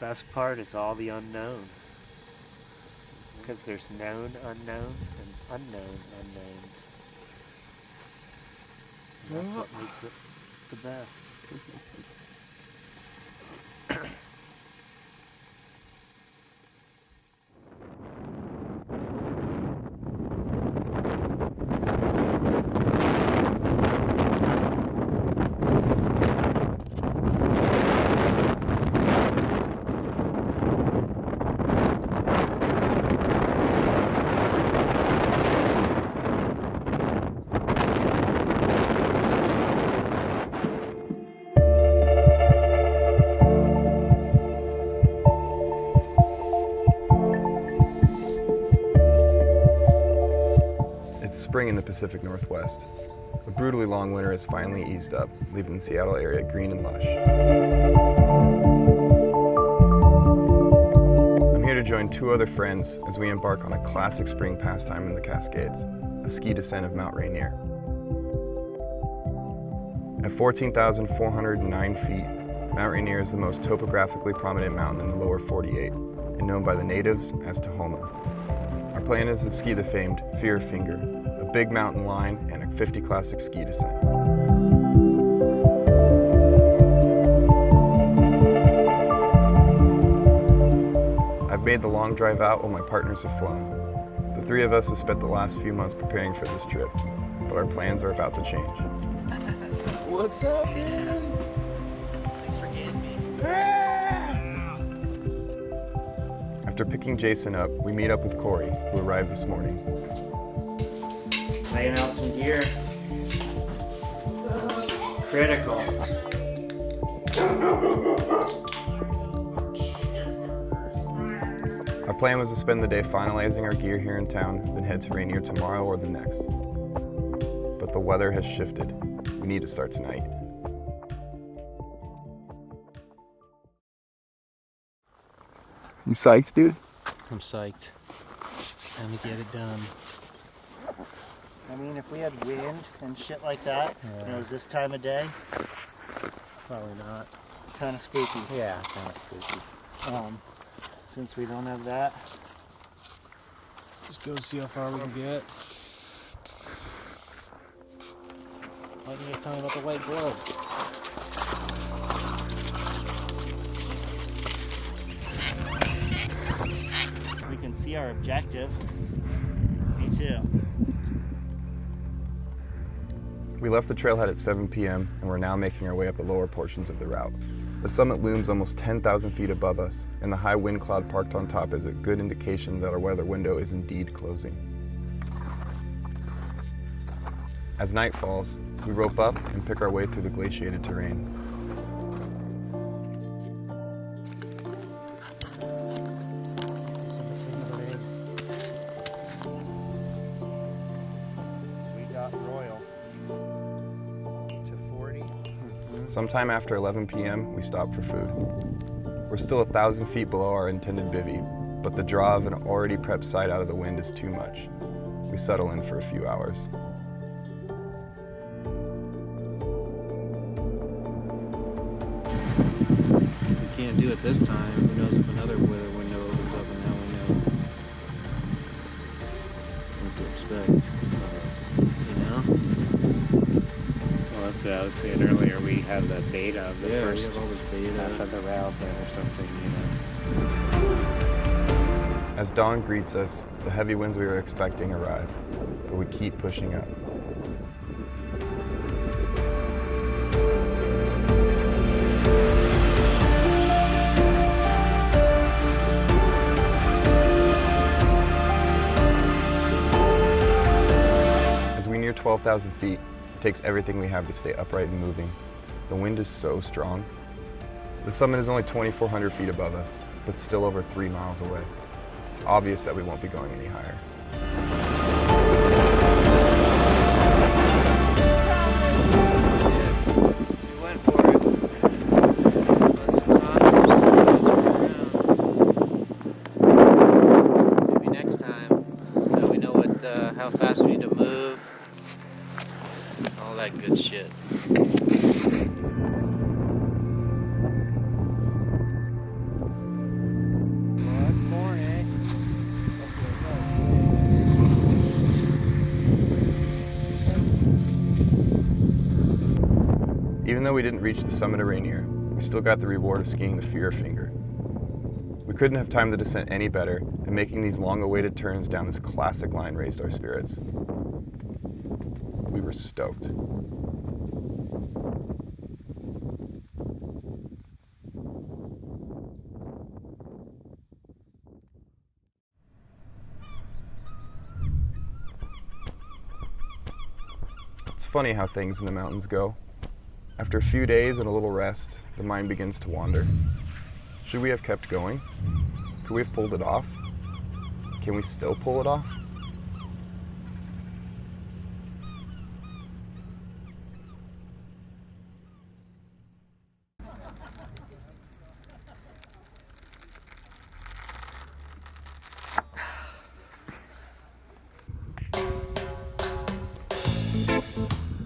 best part is all the unknown. Because there's known unknowns and unknown unknowns. And that's what makes it the best. Spring in the Pacific Northwest. A brutally long winter has finally eased up, leaving the Seattle area green and lush. I'm here to join two other friends as we embark on a classic spring pastime in the Cascades, a ski descent of Mount Rainier. At 14,409 feet, Mount Rainier is the most topographically prominent mountain in the lower 48 and known by the natives as Tahoma. Our plan is to ski the famed Fuhrer Finger, a big mountain line and a 50 classic ski descent. I've made the long drive out while my partners have flown. The three of us have spent the last few months preparing for this trip, but our plans are about to change. What's up, man? Thanks for getting me. After picking Jason up, we meet up with Cory, who arrived this morning. Laying out some gear. Critical. Our plan was to spend the day finalizing our gear here in town, then head to Rainier tomorrow or the next. But the weather has shifted. We need to start tonight. You psyched, dude? I'm psyched. Time to get it done. I mean, if we had wind and shit like that, and it was this time of day, Probably not. kind of spooky. Yeah, kind of spooky. Since we don't have that, Just go see how far we can get. Why didn't you tell me about the white gloves? we can see our objective. Me too. We left the trailhead at 7 p.m. and we're now making our way up the lower portions of the route. The summit looms almost 10,000 feet above us, and the high wind cloud parked on top is a good indication that our weather window is indeed closing. As night falls, we rope up and pick our way through the glaciated terrain. We got Royal to 40. Sometime after 11 p.m., we stop for food. We're still 1,000 feet below our intended bivvy, but the draw of an already prepped site out of the wind is too much. We settle in for a few hours. We can't do it this time. Who knows if another weather window opens up, and now we know what to expect. You know? Well, that's what I was saying earlier. We have the beta of the first we have all this beta. half of the route there or something, you know. As dawn greets us, the heavy winds we were expecting arrive, but we keep pushing up. As we near 12,000 feet, it takes everything we have to stay upright and moving. The wind is so strong. The summit is only 2,400 feet above us, but still over 3 miles away. It's obvious that we won't be going any higher. We went for it. Let some time. Maybe next time. Now we know what, how fast we need to move. All that good shit. Even though we didn't reach the summit of Rainier, we still got the reward of skiing the Fuhrer Finger. We couldn't have timed the descent any better, and making these long-awaited turns down this classic line raised our spirits. We were stoked. It's funny how things in the mountains go. After a few days and a little rest, the mind begins to wander. Should we have kept going? Could we have pulled it off? Can we still pull it off?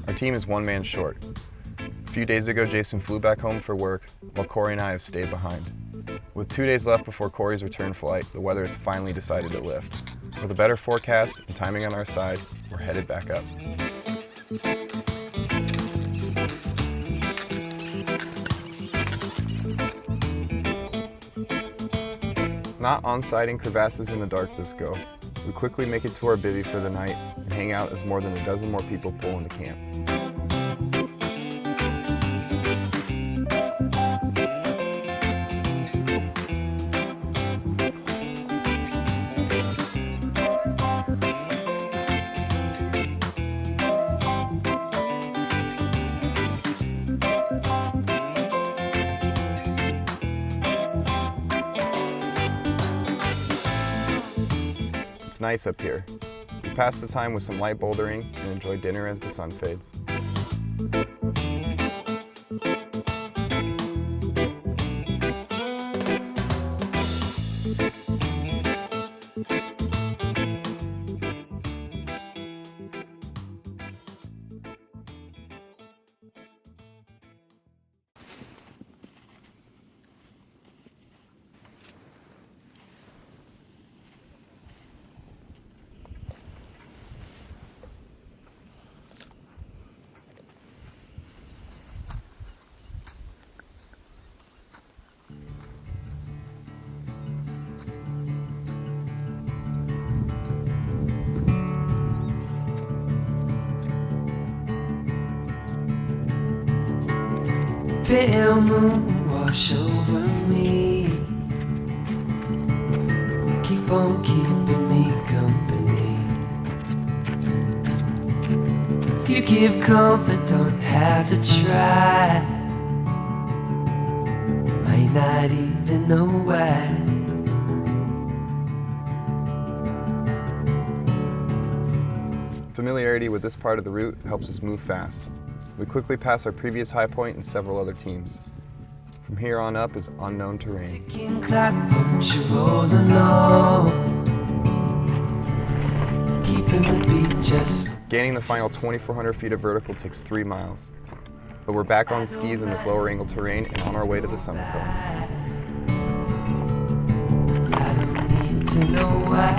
Our team is one man short. A few days ago, Jason flew back home for work, while Cory and I have stayed behind. With 2 days left before Cory's return flight, the weather has finally decided to lift. With a better forecast and timing on our side, we're headed back up. Not on-siding crevasses in the dark this go. We quickly make it to our bivvy for the night and hang out as more than a dozen more people pull into camp. It's nice up here. We pass the time with some light bouldering and enjoy dinner as the sun fades. Pale moon wash over me, keep on keeping me company. You give comfort, don't have to try, might not even know why. Familiarity with this part of the route helps us move fast. We quickly pass our previous high point and several other teams. From here on up is unknown terrain. Ticking clock, won't you roll along, keeping the beat just. Gaining the final 2,400 feet of vertical takes 3 miles. But we're back on skis in this lower angle terrain and on our way to the summit cone. I don't need to know why.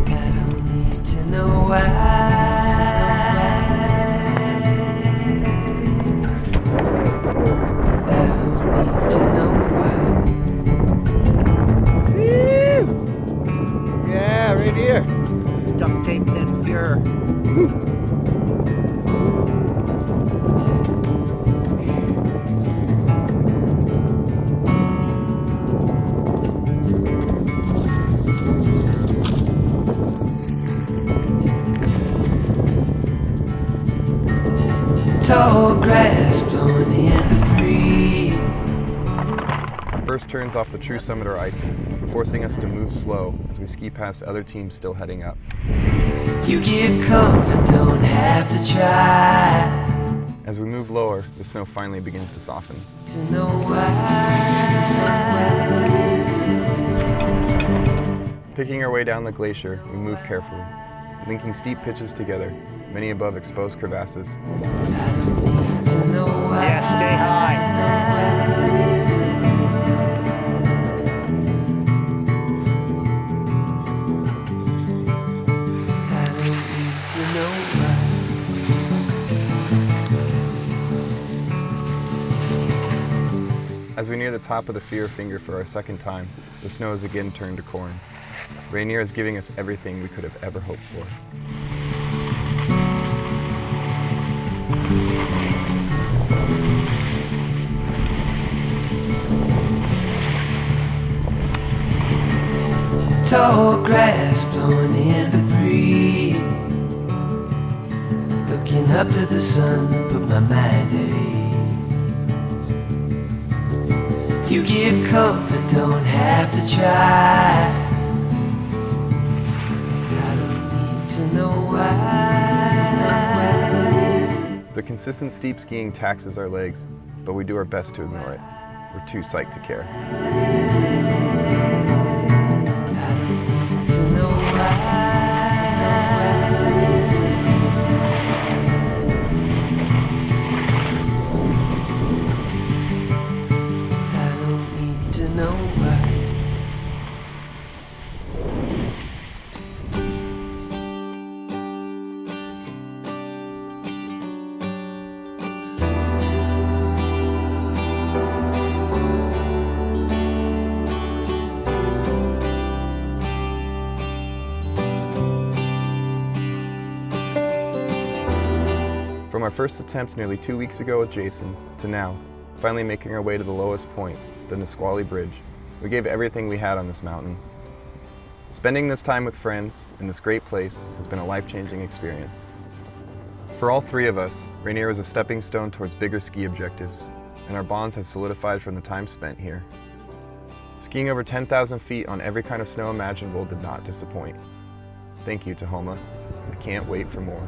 I don't need to know why. I don't need to know why. Yeah, right here. Duct taped in Fuhrer. Tall grass blowing in the breeze. Our first turns off the true summit are icy, forcing us to move slow as we ski past other teams still heading up. You give comfort, don't have to try As we move lower, the snow finally begins to soften. to know why. Picking our way down the glacier, we move carefully, linking steep pitches together, many above exposed crevasses. To know why. Yeah, stay high. I don't need to know why. As we near the top of the Fuhrer Finger for our second time, the snow has again turned to corn. Rainier is giving us everything we could have ever hoped for. Tall grass blowing in the breeze, looking up to the sun, put my mind at ease. You give comfort, don't have to try. I don't need to know why. The consistent steep skiing taxes our legs, but we do our best to ignore it. We're too psyched to care. From our first attempt nearly 2 weeks ago with Jason, to now, finally making our way to the lowest point, the Nisqually Bridge, we gave everything we had on this mountain. Spending this time with friends in this great place has been a life-changing experience. For all three of us, Rainier was a stepping stone towards bigger ski objectives, and our bonds have solidified from the time spent here. Skiing over 10,000 feet on every kind of snow imaginable did not disappoint. Thank you, Tahoma. I can't wait for more.